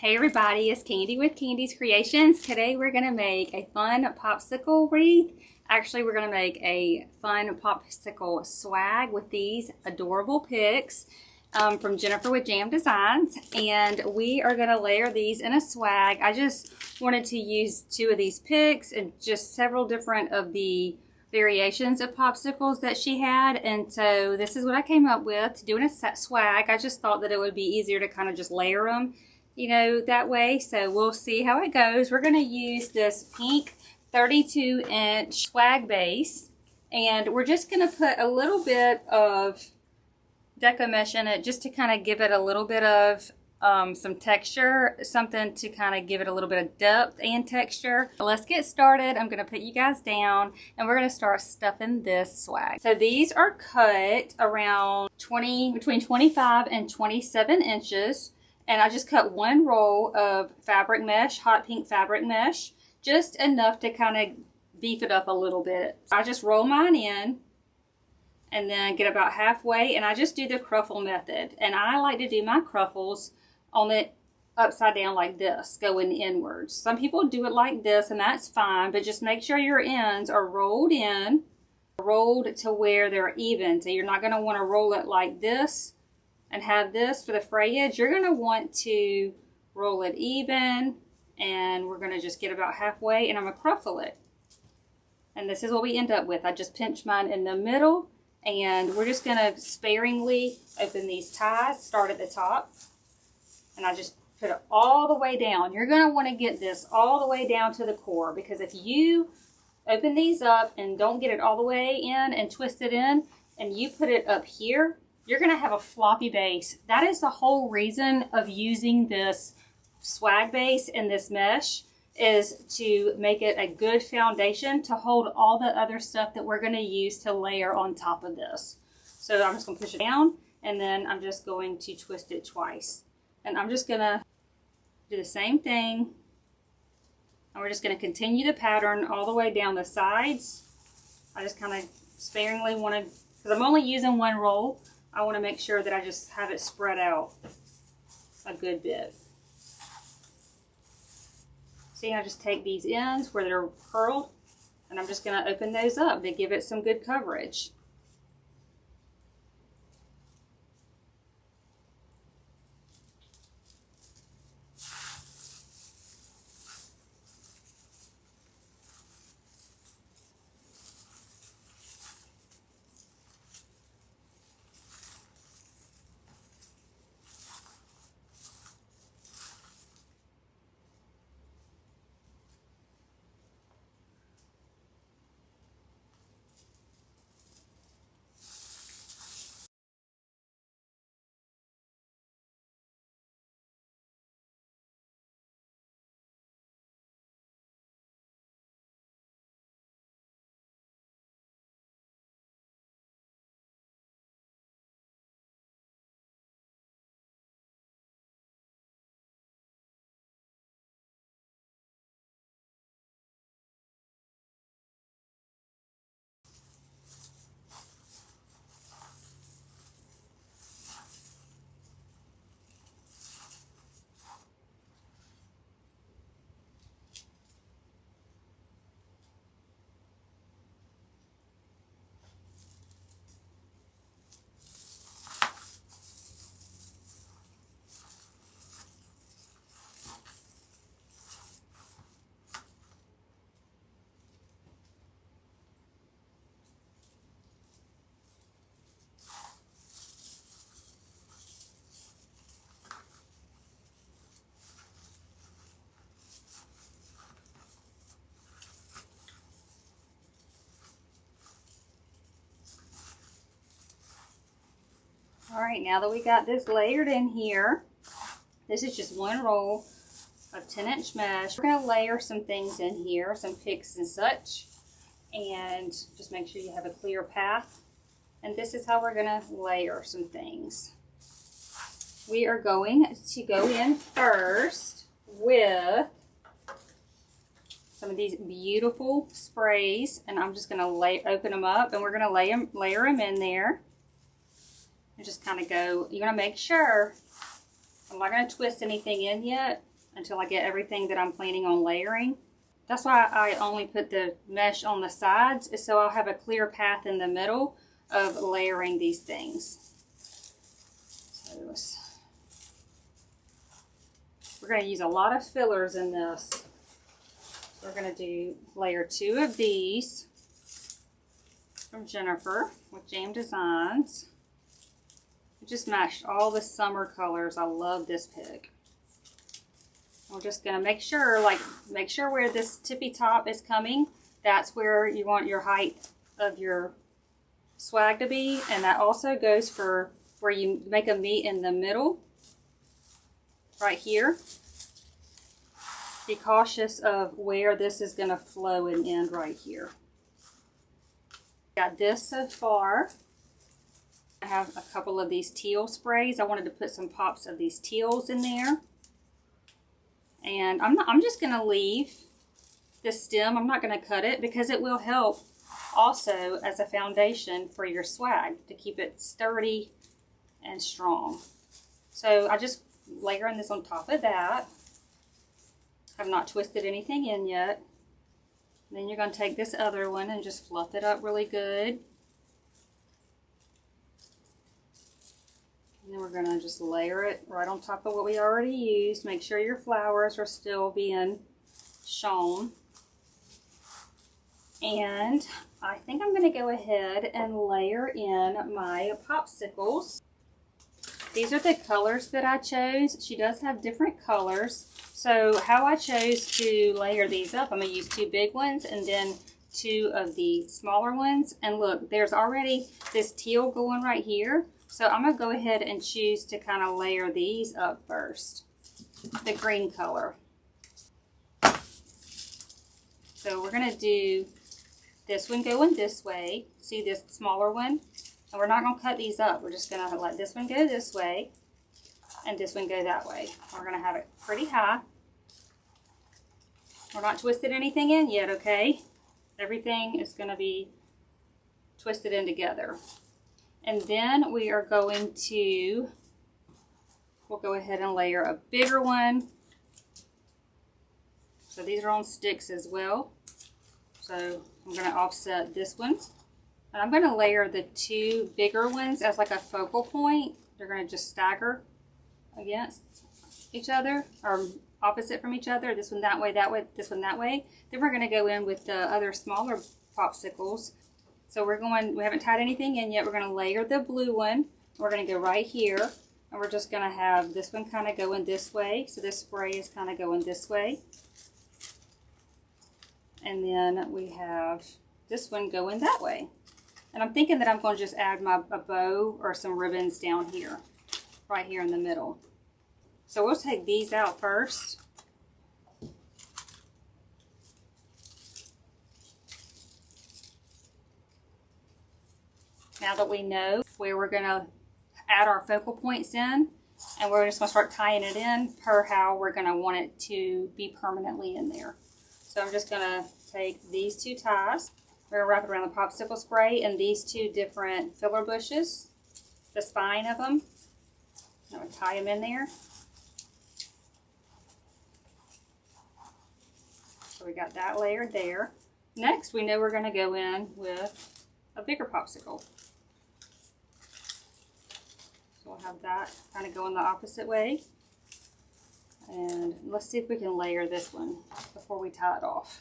Hey everybody, it's Candy with KANDI'S Kreations. Today we're going to make a fun popsicle wreath. Actually, we're going to make a fun popsicle swag with these adorable picks from Jennifer with Jam Designs. And we are going to layer these in a swag. I just wanted to use two of these picks and just several different of the variations of popsicles that she had. And so this is what I came up with, doing a set swag. I just thought that it would be easier to kind of just layer them, you know, that way. So we'll see how it goes. We're going to use this pink 32-inch swag base, and we're just going to put a little bit of deco mesh in it just to kind of give it a little bit of some texture, something to kind of give it a little bit of depth and texture. Let's get started. I'm going to put you guys down and we're going to start stuffing this swag. So these are cut around between 25 and 27 inches. And I just cut one roll of fabric mesh, hot pink fabric mesh, just enough to kind of beef it up a little bit. I just roll mine in and then get about halfway, and I just do the cruffle method. And I like to do my cruffles on the upside down like this, going inwards. Some people do it like this, and that's fine, but just make sure your ends are rolled in, rolled to where they're even. So you're not going to want to roll it like this and have this for the fray edge. You're going to want to roll it even, and we're going to just get about halfway, and I'm going to cruffle it. And this is what we end up with. I just pinch mine in the middle, and we're just going to sparingly open these ties, start at the top, and I just put it all the way down. You're going to want to get this all the way down to the core, because if you open these up and don't get it all the way in and twist it in, and you put it up here, you're going to have a floppy base. That is the whole reason of using this swag base and this mesh, is to make it a good foundation to hold all the other stuff that we're going to use to layer on top of this. So I'm just going to push it down, and then I'm just going to twist it twice. And I'm just going to do the same thing. And we're just going to continue the pattern all the way down the sides. I just kind of sparingly want to, because I'm only using one roll, I want to make sure that I just have it spread out a good bit. See, I just take these ends where they're curled, and I'm just going to open those up to give it some good coverage. All right, now that we got this layered in here, this is just one roll of 10-inch mesh. We're going to layer some things in here, some picks and such, and just make sure you have a clear path. And this is how we're going to layer some things. We are going to go in first with some of these beautiful sprays, and I'm just going to open them up, and we're going to layer them in there. And just kind of go, you're going to make sure, I'm not going to twist anything in yet, until I get everything that I'm planning on layering. That's why I only put the mesh on the sides, is so I'll have a clear path in the middle of layering these things. So we're going to use a lot of fillers in this. We're going to do layer 2 of these from Jennifer with Jam Designs. We just matched all the summer colors. I love this pick. We're just going to make sure where this tippy top is coming, that's where you want your height of your swag to be. And that also goes for where you make a meet in the middle, right here. Be cautious of where this is going to flow and end right here. Got this so far. I have a couple of these teal sprays. I wanted to put some pops of these teals in there. And I'm just going to leave this stem. I'm not going to cut it because it will help also as a foundation for your swag to keep it sturdy and strong. So I just layering this on top of that. I've not twisted anything in yet. And then you're going to take this other one and just fluff it up really good. And then we're going to just layer it right on top of what we already used. Make sure your flowers are still being shown. And I think I'm going to go ahead and layer in my popsicles. These are the colors that I chose. She does have different colors. So how I chose to layer these up, I'm going to use 2 big ones and then 2 of the smaller ones. And look, there's already this teal going right here. So I'm going to go ahead and choose to kind of layer these up first. The green color. So we're going to do this one going this way. See this smaller one? And we're not going to cut these up. We're just going to let this one go this way and this one go that way. We're going to have it pretty high. We're not twisted anything in yet, okay? Everything is going to be twisted in together. And then we are going to, we'll go ahead and layer a bigger one. So these are on sticks as well. So I'm going to offset this one. And I'm going to layer the 2 bigger ones as like a focal point. They're going to just stagger against each other or opposite from each other. This one that way, this one that way. Then we're going to go in with the other smaller popsicles. So we haven't tied anything in yet. We're going to layer the blue one. We're going to go right here. And we're just going to have this one kind of going this way. So this spray is kind of going this way. And then we have this one going that way. And I'm thinking that I'm going to just add a bow or some ribbons down here, right here in the middle. So we'll take these out first. Now that we know where we're going to add our focal points in, and we're just going to start tying it in per how we're going to want it to be permanently in there. So I'm just going to take these 2 ties. We're going to wrap it around the popsicle spray and these 2 different filler bushes, the spine of them. I'm going to tie them in there. So we got that layered there. Next, we know we're going to go in with a bigger popsicle. So we'll have that kind of going the opposite way. And let's see if we can layer this one before we tie it off.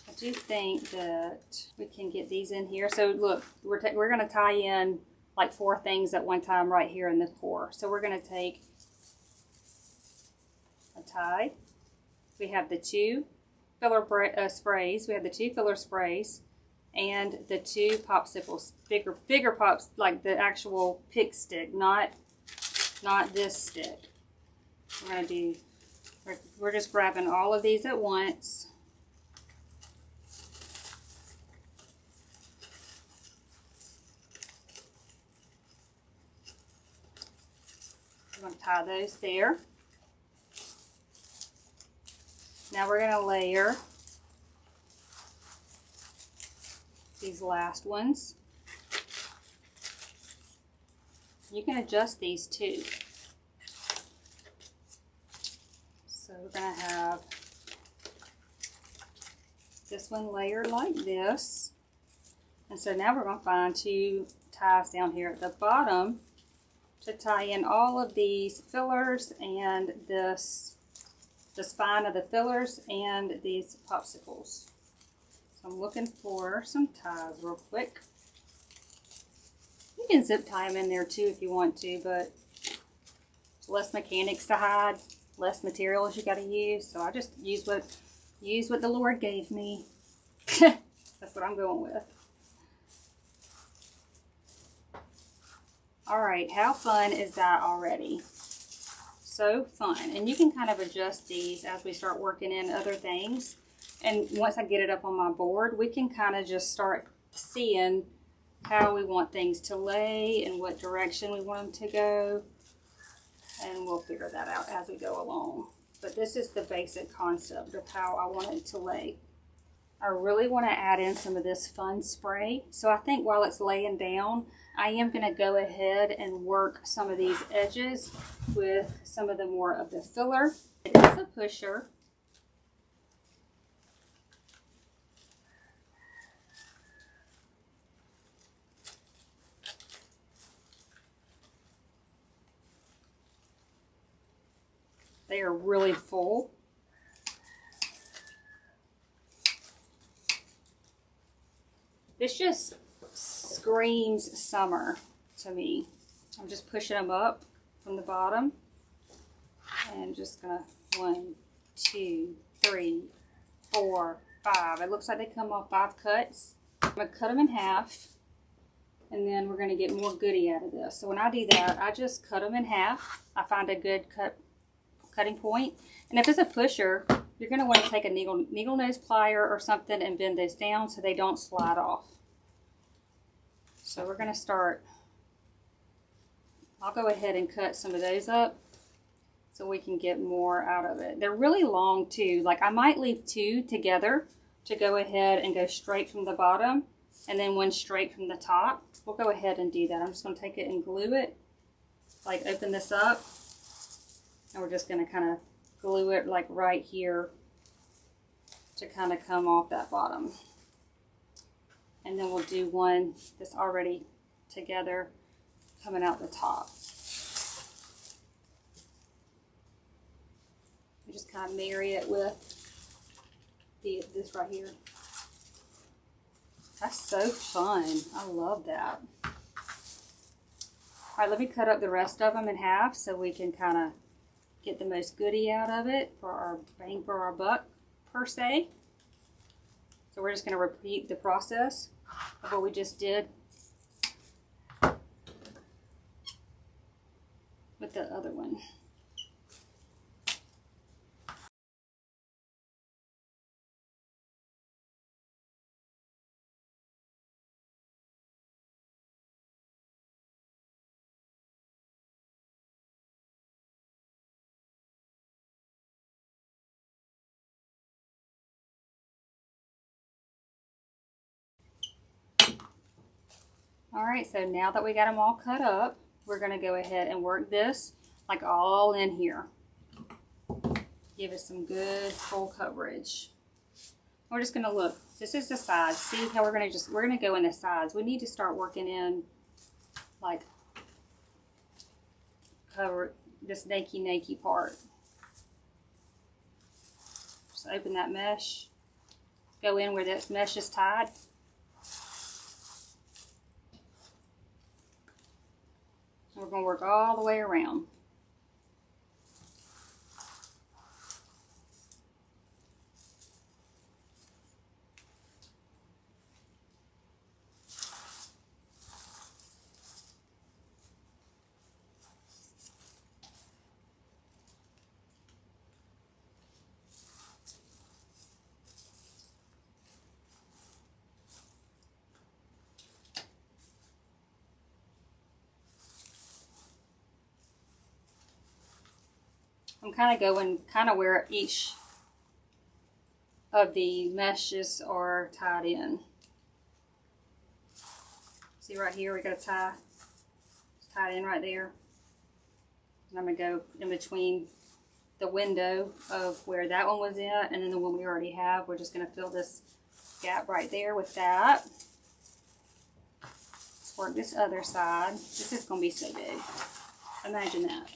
I do think that we can get these in here. So look, we're going to tie in like 4 things at one time right here in the core. So we're going to take a tie. We have the 2 filler sprays. We have the 2 filler sprays and the 2 popsicles, bigger pops, like the actual pick stick, not this stick. We're just grabbing all of these at once. I'm going to tie those there. Now we're going to layer these last ones. You can adjust these too. So we're going to have this one layered like this. And so now we're going to find 2 ties down here at the bottom to tie in all of these fillers and this, the spine of the fillers and these popsicles. So I'm looking for some ties real quick. You can zip tie them in there too if you want to, but less mechanics to hide, less materials you got to use. So I just use what the Lord gave me. That's what I'm going with. All right, how fun is that already? So fun. And you can kind of adjust these as we start working in other things. And once I get it up on my board, we can kind of just start seeing how we want things to lay and what direction we want them to go. And we'll figure that out as we go along. But this is the basic concept of how I want it to lay. I really want to add in some of this fun spray. So I think while it's laying down, I am going to go ahead and work some of these edges with some of the more of the filler. It is a pusher. They are really full. This just screams summer to me. I'm just pushing them up from the bottom and just gonna 1, 2, 3, 4, 5. It looks like they come off 5 cuts. I'm gonna cut them in half and then we're gonna get more goodie out of this. So when I do that, I just cut them in half. I find a good cutting point. And if it's a pusher, you're going to want to take a needle nose plier or something and bend those down so they don't slide off. So we're going to start, I'll go ahead and cut some of those up so we can get more out of it. They're really long too. Like I might leave 2 together to go ahead and go straight from the bottom and then 1 straight from the top. We'll go ahead and do that. I'm just going to take it and glue it, like open this up, and we're just going to kind of glue it like right here to kind of come off that bottom. And then we'll do one that's already together coming out the top. We just kind of marry it with this right here. That's so fun. I love that. All right, let me cut up the rest of them in half so we can kind of get the most goodie out of it for our bang for our buck, per se. So we're just going to repeat the process of what we just did with the other one. All right, so now that we got them all cut up, we're going to go ahead and work this like all in here. Give it some good full coverage. We're just going to look. This is the sides. See how we're going to go in the sides. We need to start working in like cover this nakey part. Just open that mesh. Go in where this mesh is tied. We're going to work all the way around. I'm kind of going where each of the meshes are tied in. See right here, we got a tie. It's tied in right there. And I'm going to go in between the window of where that one was in, and then the one we already have, we're just going to fill this gap right there with that. Let's work this other side. This is going to be so big. Imagine that.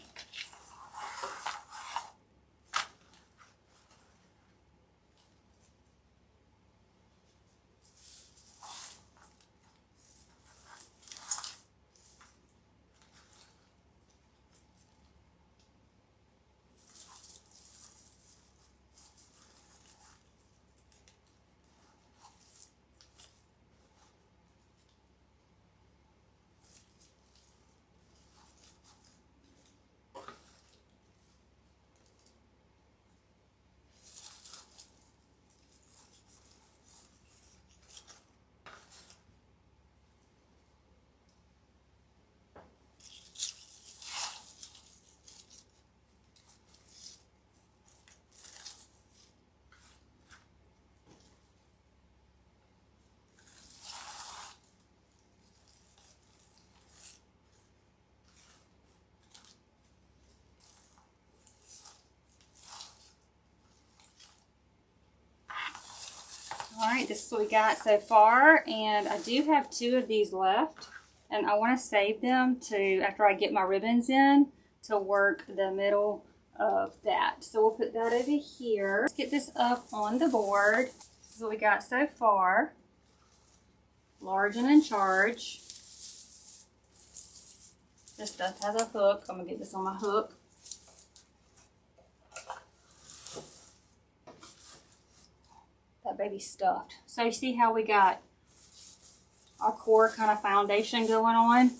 Alright, this is what we got so far, and I do have 2 of these left, and I want to save them to, after I get my ribbons in, to work the middle of that. So we'll put that over here. Let's get this up on the board. This is what we got so far. Large and in charge. This stuff has a hook. I'm going to get this on my hook. That baby's stuffed. So you see how we got our core kind of foundation going on,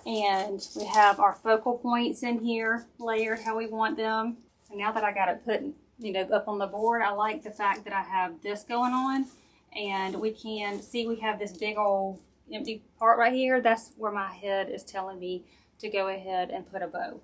and we have our focal points in here layered how we want them. So now that I got it put, you know, up on the board, I like the fact that I have this going on, and we can see we have this big old empty part right here. That's where my head is telling me to go ahead and put a bow.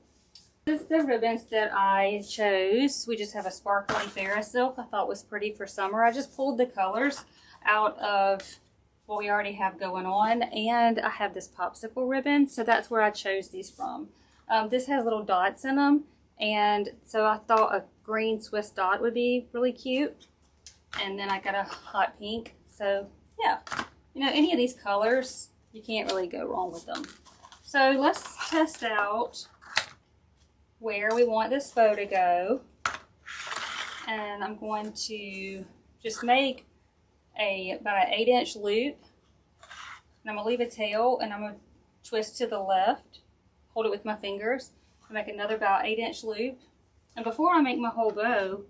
This is the ribbons that I chose. We just have a sparkly Ferris silk I thought was pretty for summer. I just pulled the colors out of what we already have going on, and I have this popsicle ribbon, so that's where I chose these from. This has little dots in them, and so I thought a green Swiss dot would be really cute. And then I got a hot pink. So yeah, you know, any of these colors, you can't really go wrong with them. So let's test out where we want this bow to go, and I'm going to just make about an 8-inch loop, and I'm going to leave a tail, and I'm going to twist to the left, hold it with my fingers, and make another about 8-inch loop. And before I make my whole bow,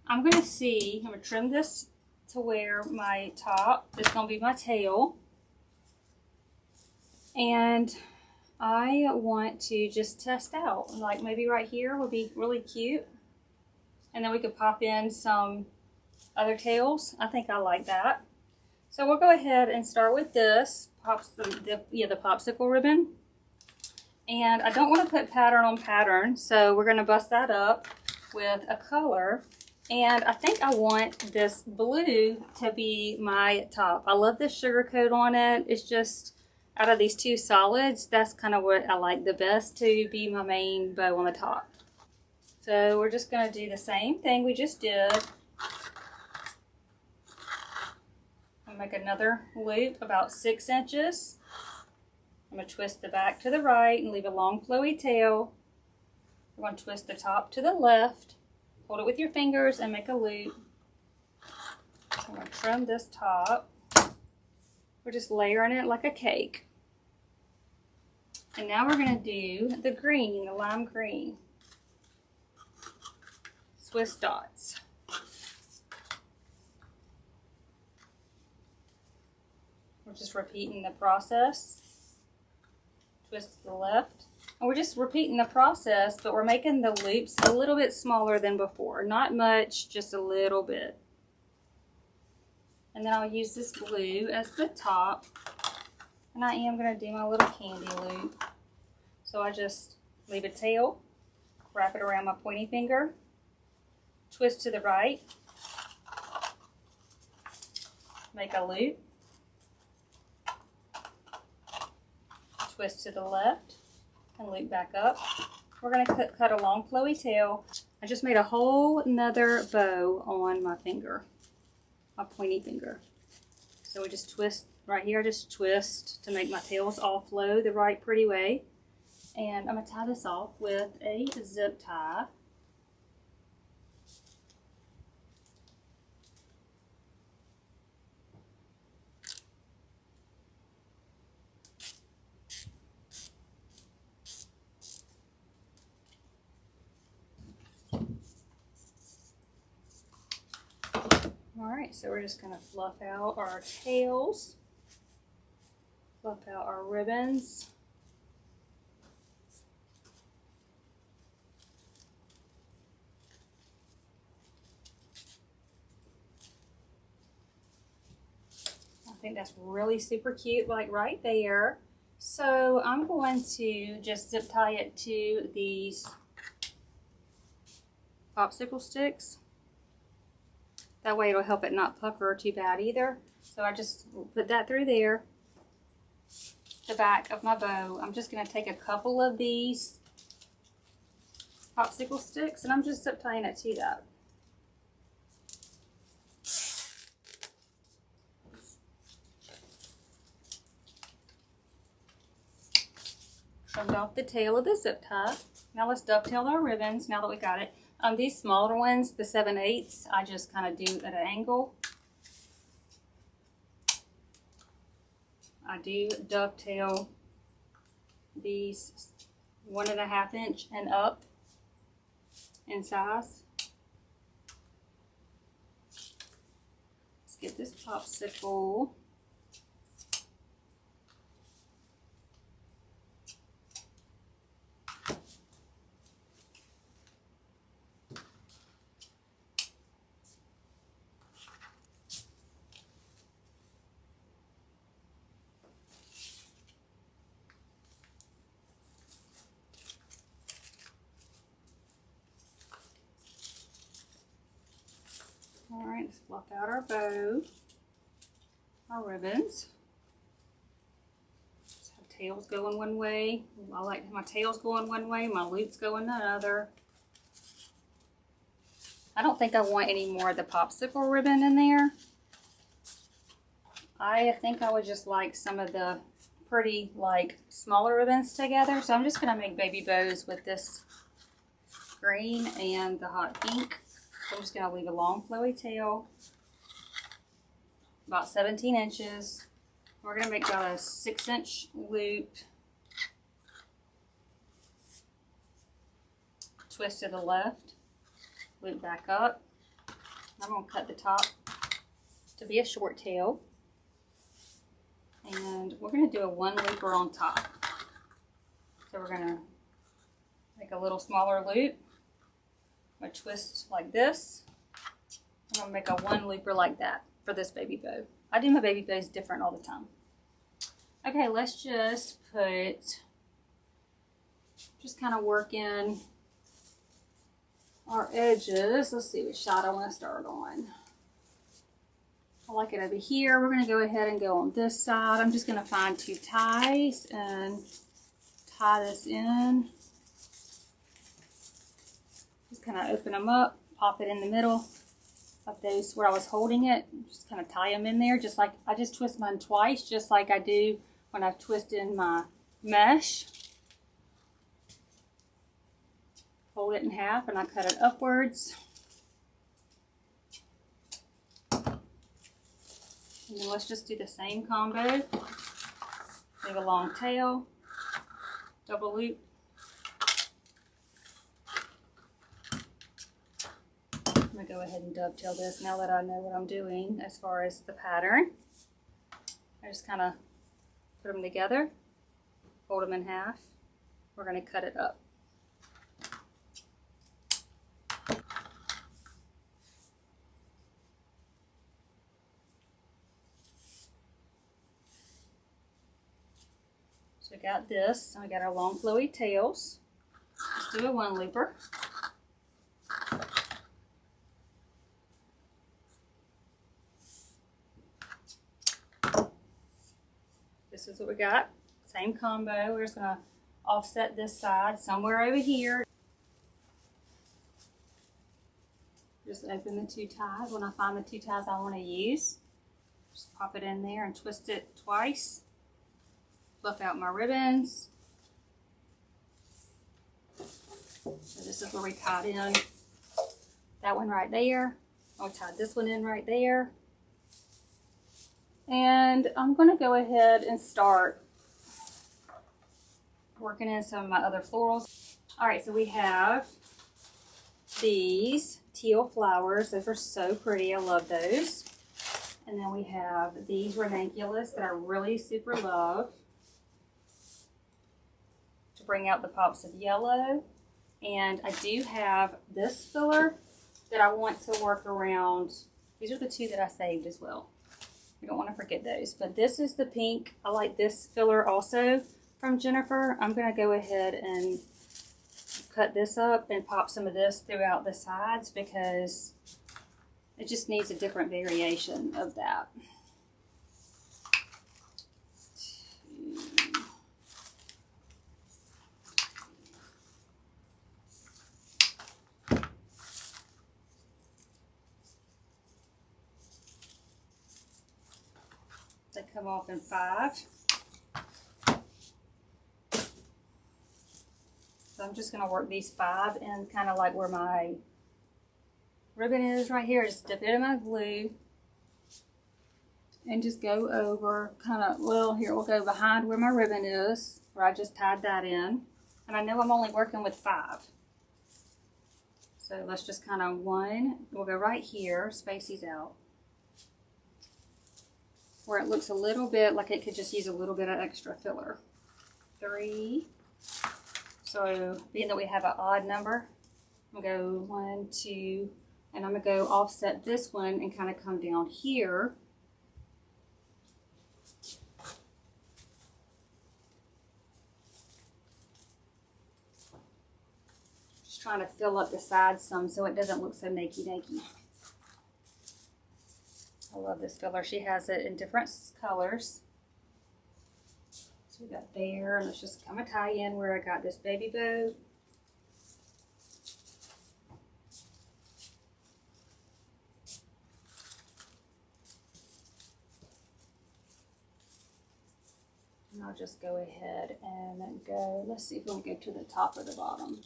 I'm going to trim this to where my top is going to be my tail, and I want to just test out, like maybe right here would be really cute. And then we could pop in some other tails. I think I like that. So we'll go ahead and start with this, the popsicle ribbon. And I don't want to put pattern on pattern, so we're going to bust that up with a color. And I think I want this blue to be my top. I love this sugar coat on it. It's just, out of these 2 solids, that's kind of what I like the best to be my main bow on the top. So we're just going to do the same thing we just did. I'll make another loop about 6 inches. I'm going to twist the back to the right and leave a long flowy tail. We're going to twist the top to the left. Hold it with your fingers and make a loop. I'm going to trim this top. We're just layering it like a cake. And now we're going to do the green, the lime green. Swiss dots. We're just repeating the process. Twist to the left. And we're just repeating the process, but we're making the loops a little bit smaller than before. Not much, just a little bit. And then I'll use this blue as the top. And I am going to do my little candy loop. So I just leave a tail, wrap it around my pointy finger, twist to the right, make a loop, twist to the left, and loop back up. We're going to cut a long flowy tail I just made a whole nother bow on my finger, my pointy finger. So we just twist right here, just twist to make my tails all flow the right pretty way. And I'm gonna tie this off with a zip tie. Alright, so we're just going to fluff out our tails, fluff out our ribbons. I think that's really super cute, like right there. So I'm going to just zip tie it to these popsicle sticks. That way it'll help it not pucker too bad either. So I just put that through there, the back of my bow. I'm just going to take a couple of these popsicle sticks and I'm just zip tying it to that. Trimmed off the tail of the zip tie. Now let's dovetail our ribbons now that we got it. These smaller ones, the 7/8, I just kind of do at an angle. I do dovetail these 1.5 inch and up in size. Let's get this popsicle. Alright, let's fluff out our bow, our ribbons. Let's have tails going one way. I like my tails going one way, my loops going another. I don't think I want any more of the popsicle ribbon in there. I think I would just like some of the pretty, like, smaller ribbons together. So I'm just going to make baby bows with this green and the hot pink. I'm just going to leave a long flowy tail, about 17 inches. We're going to make about a 6-inch loop, twist to the left, loop back up. I'm going to cut the top to be a short tail. And we're going to do a 1 looper on top. So we're going to make a little smaller loop. I'm going to twist like this. I'm going to make a 1 looper like that for this baby bow. I do my baby bows different all the time. Okay, let's just kind of work in our edges. Let's see which side I want to start on. I like it over here. We're going to go ahead and go on this side. I'm just going to find 2 ties and tie this in. Just kind of open them up, pop it in the middle of those where I was holding it. Just kind of tie them in there, just like I just twist mine twice, just like I do when I've twisted my mesh. Fold it in half and I cut it upwards. And then let's just do the same combo. Leave a long tail, double loop. I'm going to go ahead and dovetail this now that I know what I'm doing as far as the pattern. I just kind of put them together, fold them in half. We're going to cut it up. So we got this, and we got our long flowy tails. Let's do a 1 looper. This is what we got. Same combo. We're just going to offset this side somewhere over here. Just open the 2 ties. When I find the 2 ties I want to use, just pop it in there and twist it twice. Fluff out my ribbons. So this is where we tied in that one right there. I tied this one in right there. And I'm going to go ahead and start working in some of my other florals. All right, so we have these teal flowers. Those are so pretty. I love those. And then we have these ranunculus that I really super love to bring out the pops of yellow. And I do have this filler that I want to work around. These are the 2 that I saved as well. You don't want to forget those. But this is the pink. I like this filler also from Jennifer. I'm going to go ahead and cut this up and pop some of this throughout the sides because it just needs a different variation of that. They come off in 5. So I'm just going to work these 5 in kind of like where my ribbon is right here. Just dip it in my glue and just go over kind of, well, here we'll go behind where my ribbon is, where I just tied that in. And I know I'm only working with 5. So let's just kind of we'll go right here, space these out, where it looks a little bit like it could just use a little bit of extra filler. 3. So being that we have an odd number, I'm going to go 1, 2, and I'm going to go offset this one and kind of come down here. Just trying to fill up the sides some so it doesn't look so nakey-nakey. I love this filler. She has it in different colors. So we got there, and let's just kind of tie in where I got this baby bow. And I'll just go ahead and go, let's see if we'll go to the top or the bottom.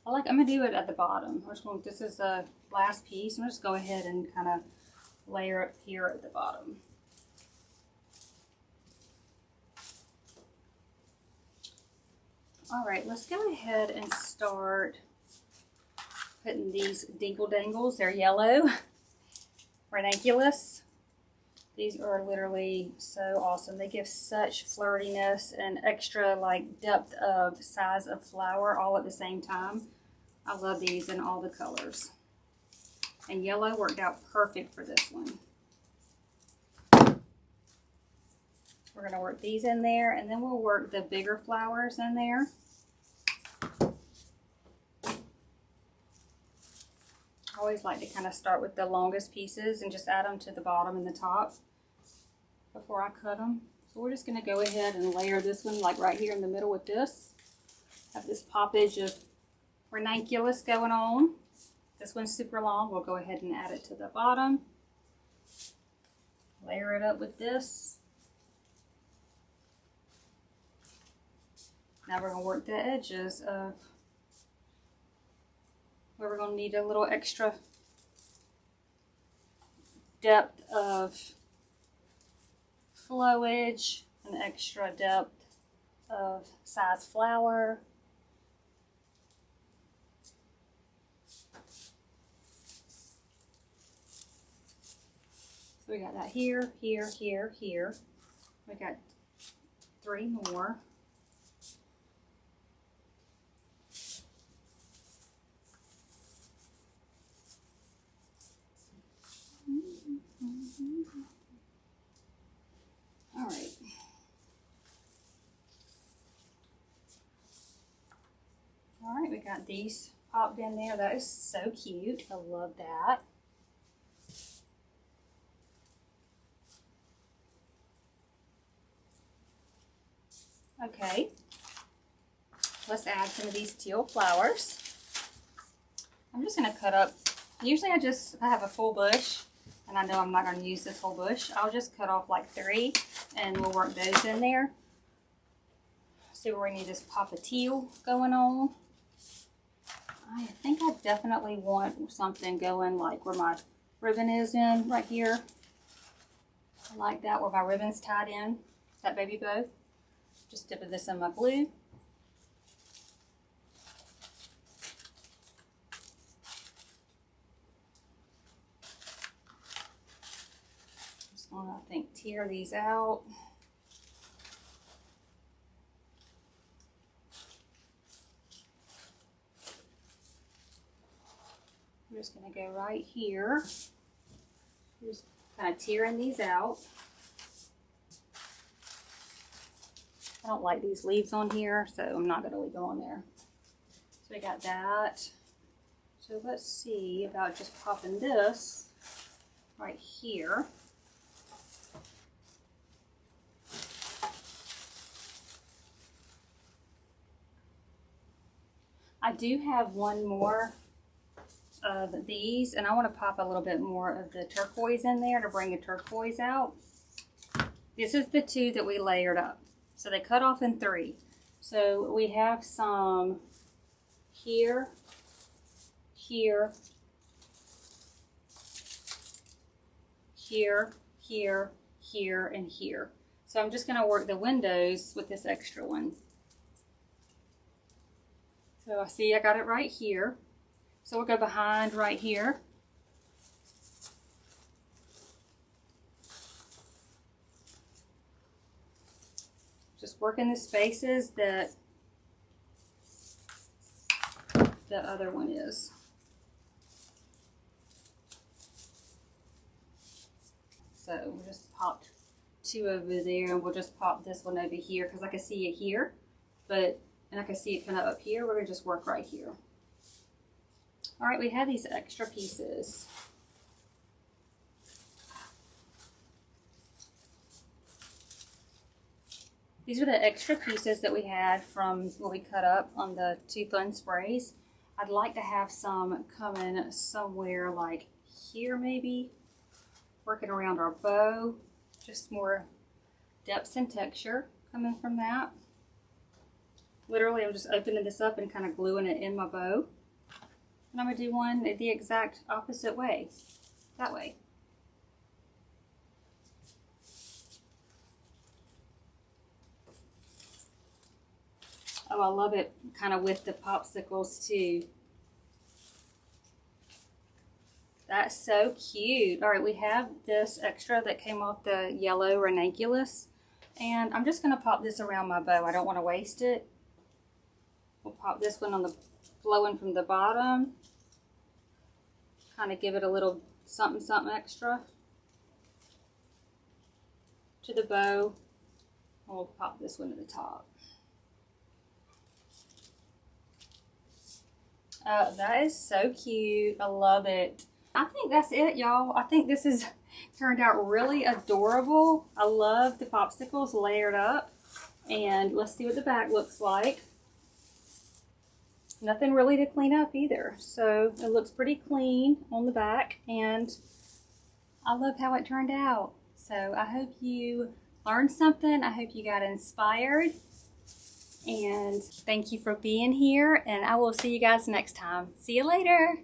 I'm gonna do it at the bottom. This is the last piece. I'm gonna just go ahead and kind of layer up here at the bottom. All right, let's go ahead and start putting these dinkle dangles. They're yellow, ranunculus. These are literally so awesome. They give such flirtiness and extra like depth of size of flower all at the same time. I love these in all the colors. And yellow worked out perfect for this one. We're going to work these in there, and then we'll work the bigger flowers in there. I always like to kind of start with the longest pieces and just add them to the bottom and the top before I cut them. So we're just going to go ahead and layer this one like right here in the middle with this. Have this poppage of ranunculus going on. This one's super long. We'll go ahead and add it to the bottom. Layer it up with this. Now we're going to work the edges of where we're going to need a little extra depth of flowage, an extra depth of size flower. So we got that here, here, here, here. We got 3 more. All right. All right, we got these popped in there. That is so cute. I love that. Okay, let's add some of these teal flowers. I'm just going to cut up Usually I have a full bush and I know I'm not going to use this whole bush. I'll just cut off like 3 and we'll work those in there. See where we need this Popsicle going on. I think I definitely want something going like where my ribbon is in right here. I like that, where my ribbon's tied in, that baby bow. Just dipping this in my glue. Just want to, I think, tear these out. I'm just going to go right here. Just kind of tearing these out. I don't like these leaves on here, so I'm not going to leave them on there. So we got that. So let's see about just popping this right here. I do have one more of these, and I want to pop a little bit more of the turquoise in there to bring the turquoise out. This is the 2 that we layered up. So they cut off in 3. So we have some here, here, here, here, here, and here. So I'm just going to work the windows with this extra one. So I see I got it right here. So we'll go behind right here. Just working the spaces that the other one is. So we just popped 2 over there, and we'll just pop this one over here because I can see it here, and I can see it kind of up here. We're gonna just work right here. All right, we have these extra pieces. These are the extra pieces that we had from what we cut up on the 2 fun sprays. I'd like to have some coming somewhere like here maybe, working around our bow, just more depth and texture coming from that. Literally, I'm just opening this up and kind of gluing it in my bow. And I'm going to do one the exact opposite way, that way. Oh, I love it kind of with the popsicles too. That's so cute. All right, we have this extra that came off the yellow ranunculus. And I'm just going to pop this around my bow. I don't want to waste it. We'll pop this one on the flowing from the bottom. Kind of give it a little something something extra to the bow. And we'll pop this one to the top. That is so cute. I love it. I think that's it, y'all. I think this has turned out really adorable. I love the popsicles layered up. And let's see what the back looks like. Nothing really to clean up either. So it looks pretty clean on the back, and I love how it turned out. So I hope you learned something. I hope you got inspired. And thank you for being here, and I will see you guys next time. See you later.